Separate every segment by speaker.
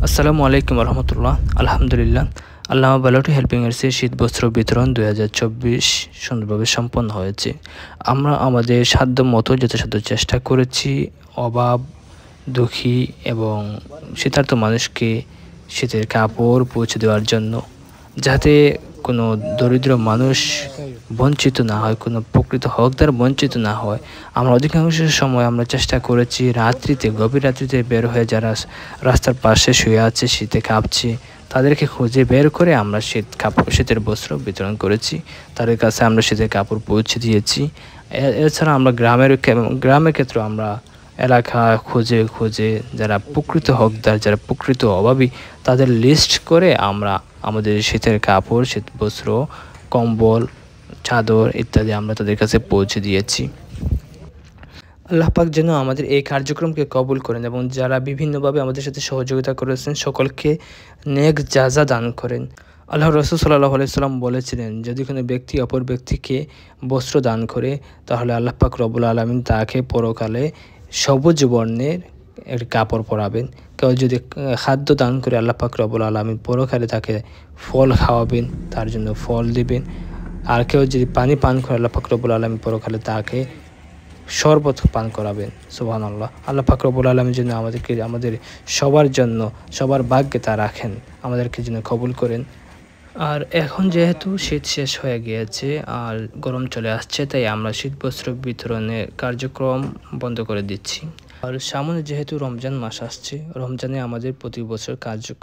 Speaker 1: আসসালামু আলাইকুম রহমতুল্লাহ। আলহামদুলিল্লাহ, আল্লাহ বালোটি হেল্পিং এর শীত বস্ত্র বিতরণ 2024 সুন্দরভাবে সম্পন্ন হয়েছে। আমরা আমাদের সাধ্য মতো যথাসাধ্য চেষ্টা করেছি অভাব, দুঃখী এবং শীতার্ত মানুষকে শীতের কাপড় পৌঁছে দেওয়ার জন্য, যাতে কোনো দরিদ্র মানুষ বঞ্চিত না হয়, কোনো প্রকৃত হকদার বঞ্চিত না হয়। আমরা অধিকাংশ সময় আমরা চেষ্টা করেছি রাত্রিতে, গভীর রাত্রিতে বের হয়ে যারা রাস্তার পাশে শুয়ে আছে, শীতে কাঁপছে, তাদেরকে খুঁজে বের করে আমরা শীতের বস্ত্র বিতরণ করেছি। তাদের কাছে আমরা শীতের কাপড় পৌঁছে দিয়েছি। এছাড়া আমরা গ্রামের ক্ষেত্রে আমরা এলাকা খুঁজে খুঁজে যারা প্রকৃত হকদার, যারা প্রকৃত অভাবী, তাদের লিস্ট করে আমরা আমাদের শীতের কাপড়, শীত বস্ত্র, কম্বল, চাদর ইত্যাদি আমরা তাদের কাছে পৌঁছে দিয়েছি। আল্লাহ পাক যেন আমাদের এই কার্যক্রমকে কবুল করেন এবং যারা বিভিন্নভাবে আমাদের সাথে সহযোগিতা করেছেন সকলকে নেক জাযা দান করেন। আল্লাহ রসুল সাল্লাল্লাহু আলাইহি সাল্লাম বলেছিলেন, যদি কোনো ব্যক্তি অপর ব্যক্তিকে বস্ত্র দান করে, তাহলে আল্লাহ পাক রব্বুল আলামিন তাকে পরকালে সবুজ বর্ণের একটি কাপড় পরাবেন। কেউ যদি খাদ্য দান করে, আল্লাহ পাক রব্বুল আলামিন পরকালে তাকে ফল খাওয়াবেন, তার জন্য ফল দিবেন। আর কেউ যদি পানি পান করে, আল্লাহ পাক রব্বুল আলামিন পরকালে তাকে শরবত পান করাবেন। সুবহানাল্লাহ। আল্লাহ পাক রব্বুল আলামিন যেন আমাদের সবার জন্য, সবার ভাগ্যে তা রাখেন, আমাদেরকে যেন কবুল করেন। আর এখন যেহেতু শীত শেষ হয়ে গিয়েছে আর গরম চলে আসছে, তাই আমরা শীত বস্ত্র বিতরণের কার্যক্রম বন্ধ করে দিচ্ছি। আর সামনে যেহেতু রমজান মাস আসছে, রমজানে আমাদের প্রতি বছর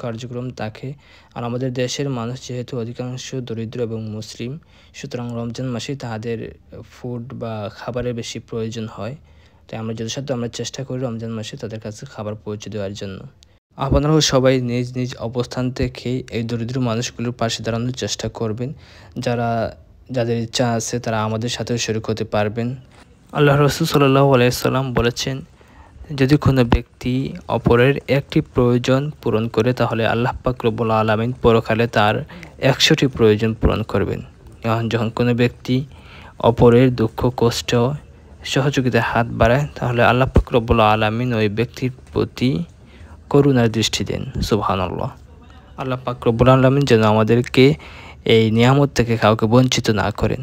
Speaker 1: কার্যক্রম থাকে। আর আমাদের দেশের মানুষ যেহেতু অধিকাংশ দরিদ্র এবং মুসলিম, সুতরাং রমজান মাসে তাদের ফুড বা খাবারের বেশি প্রয়োজন হয়। তাই আমরা যথাসাধ্য আমরা চেষ্টা করি রমজান মাসে তাদের কাছে খাবার পৌঁছে দেওয়ার জন্য। আপনারাও সবাই নিজ নিজ অবস্থান থেকে এই দরিদ্র মানুষগুলোর পাশে দাঁড়ানোর চেষ্টা করবেন। যাদের ইচ্ছা আছে তারা আমাদের সাথেও শরীক হতে পারবেন। আল্লাহ রসুল সাল্লাল্লাহু আলাইহি সাল্লাম বলেছেন, যদি কোনো ব্যক্তি অপরের একটি প্রয়োজন পূরণ করে, তাহলে আল্লাহ পাক রব্বুল আলামিন পরকালে তার 100টি প্রয়োজন পূরণ করবেন। যখন কোনো ব্যক্তি অপরের দুঃখ কষ্ট সহযোগিতায় হাত বাড়ায়, তাহলে আল্লাহ পাক রব্বুল আলামিন ওই ব্যক্তির প্রতি করুণার দৃষ্টি দেন। সুবহানাল্লাহ। আল্লাহ পাক রব্বুল আলামিন যেন আমাদেরকে এই নিয়ামত থেকে কাউকে বঞ্চিত না করেন।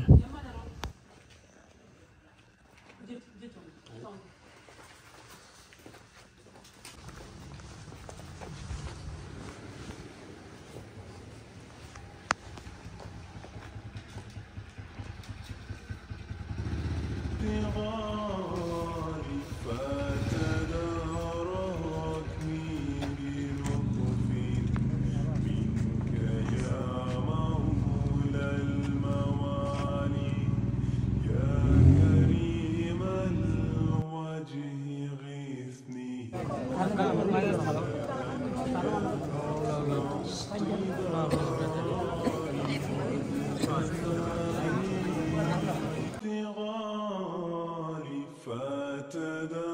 Speaker 2: فتدى